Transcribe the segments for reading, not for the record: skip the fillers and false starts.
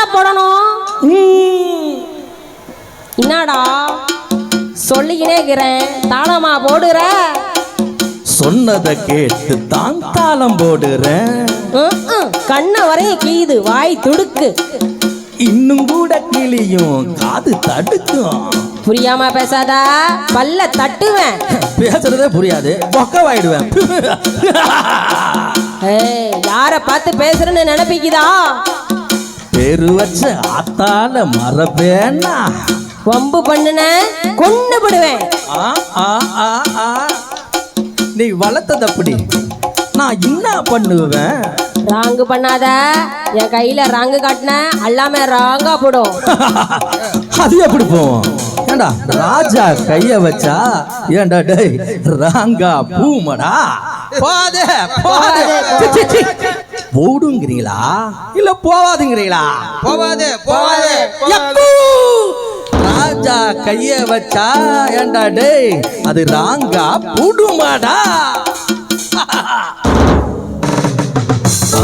தாண்டா போடணும். என்னடா சொல்லிக்கினே இருக்கிறேன், தாளமா போடுற? சொன்னதை கேட்டு தான் தாளம் போடுறேன். கண்ண வரையும் கீது, வாய் துடுக்கு. இன்னும் கூட கிளியும் காது தடுக்கும். புரியாம பேசாதா, பல்ல தட்டுவேன். பேசுறதே புரியாது, பொக்கவாயிடுவேன். யார பார்த்து பேசுறேன்னு நினைப்பிக்குதா? பேரு வச்ச ஆத்தால மரபேனா? வம்பு பண்ணுன கொண்டு விடுவேன். நீ வளர்த்தது அப்படி, நான் என்ன பண்ணுவேன்? ராங்கு பண்ணாத, என் கையில ராங்கு காட்டின எல்லாமே ராங்கா போடும். அது எப்படி போவோம்? ஏண்டா ராஜா கைய வச்சா ஏண்டா டேய் ராங்கா பூமடா? போதே போடுங்கிறீங்களா இல்ல போவாதுங்கிறீங்களா? போவாதே போவாதே. ராஜா கைய வச்சா ஏண்டா டேய் அது ராங்கா பூடுமாடா?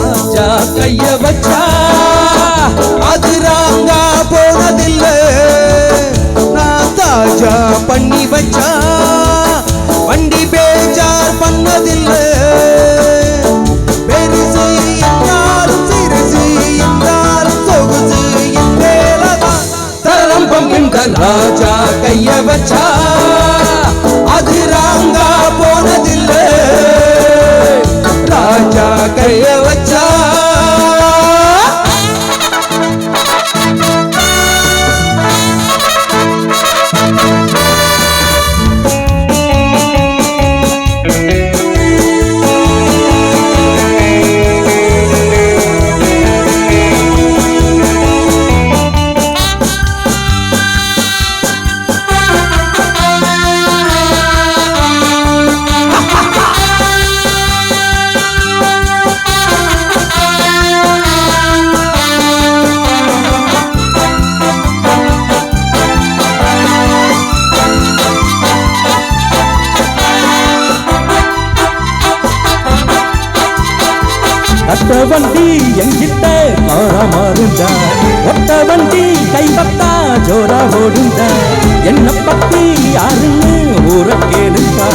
ராஜா கைய வச்சா அது ராங்கா போனதில்லை. நான் தாஜா பண்ணி வச்சா வண்டி பேஜார் பண்ணதில்லை. பெருசு என்றாலும் சிறுசு என்றாலும் சொகுசு என்றேலதான் தரம்பம் என்ற ராஜா கைய வச்சா அது ராங்கா போனதில்லை. ராஜா கைய வச்சா ஒட்ட வண்டி எங்கிட்ட மாறுந்தா, ஒட்ட வண்டி கைப்பட்டா ஜோரா ஓடுந்தா. என்ன பத்தி யாருன்னு ஊர கேளுப்பா,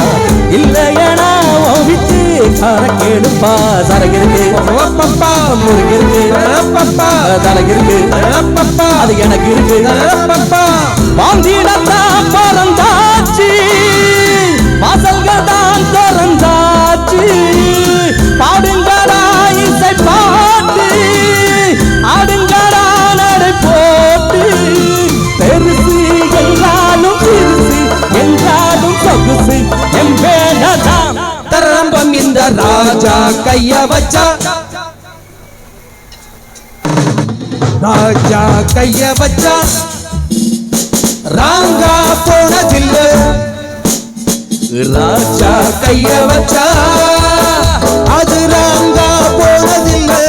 இல்லையனா ஓவிட்டு கார கேளுப்பா. சரகிருக்கு முருகிருக்கு தலகிருக்கு, அது எனக்கு இருக்கு. பாந்திடத்தான் பிறந்தாச்சு, வாசல்கள் தான் திறந்தாச்சு. பாடுங்களா இசை பாட்டு, ஆடுங்களா நடை போட்டு. பெருசு என்றாலும் சிறுசு என்றாலும் சொகுசு எம்பேனதான் தரம்பம் இந்த ராஜா கைய வச்சா. ராஜா கைய வச்சா ராங்கா போனதில்லை. ராஜா கைய வச்சா அது ராங்கா போனதில்லை.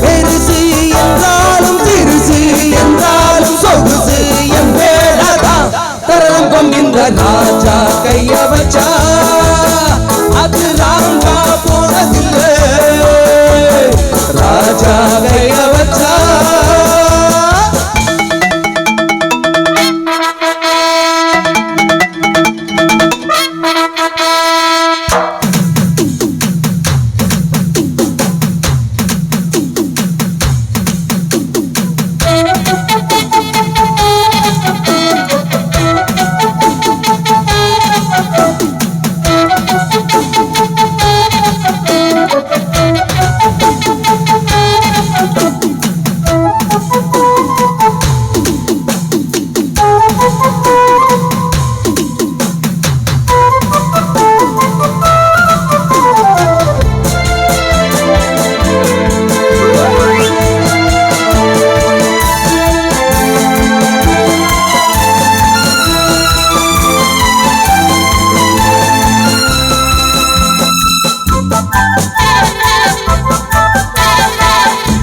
பெருசு என்றாலும் சிறுசு என்றாலும் சொகுசு என்பேனதான் தரம்பம் இந்த ராஜா கைய வச்சா அது ராங்கா போனதில்லை. ராஜா கைய வச்சா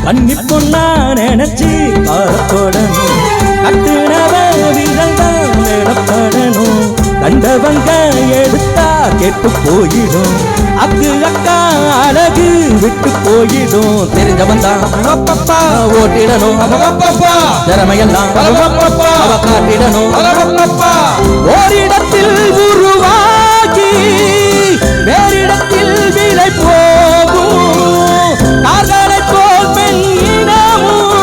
கண்ணி பொண்ணா நினைச்சு காரப்படணும், கட்டுனவ வீரல் தான் மேலப்படணும். கண்டவங்க எடுத்தா கெட்டு போயிடும் அக்கு அக்கா அழகு விட்டு போயிடும் தெரிஞ்சவன் தான் ஓட்டிடணும் திறமையெல்லாம் அவ காட்டிடணும் ஓரிடத்தில் உருவாகி வேறிடத்தில் விலை போகும் காதலை போல் பெண் இனமும்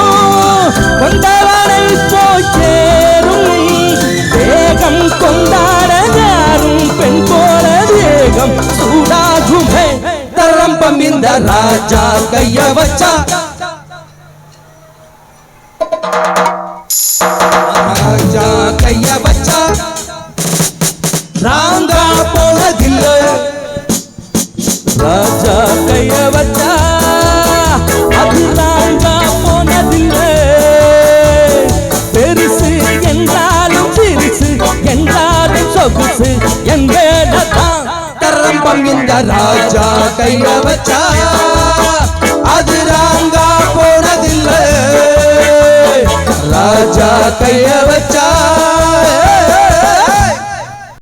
கொண்டவனை போய் சேரும் வேகம் கொண்டாட யாரும் பெண் போல வேகம் சூடாகுமே தரம்பம் இந்த ராஜா கைய வச்சா ராஜா கைய வச்சா ராங்கா போனதில்லை ராஜா கைய வச்சா அது ராங்கா போனதில்லை பெருசு என்றாலும் சிறுசு என்றாலும் சொகுசு என்பதான் தரம்பம் இந்த ராஜா கைய வச்சா அது ராங்கா போனதில்லை ராஜா கைய வச்சா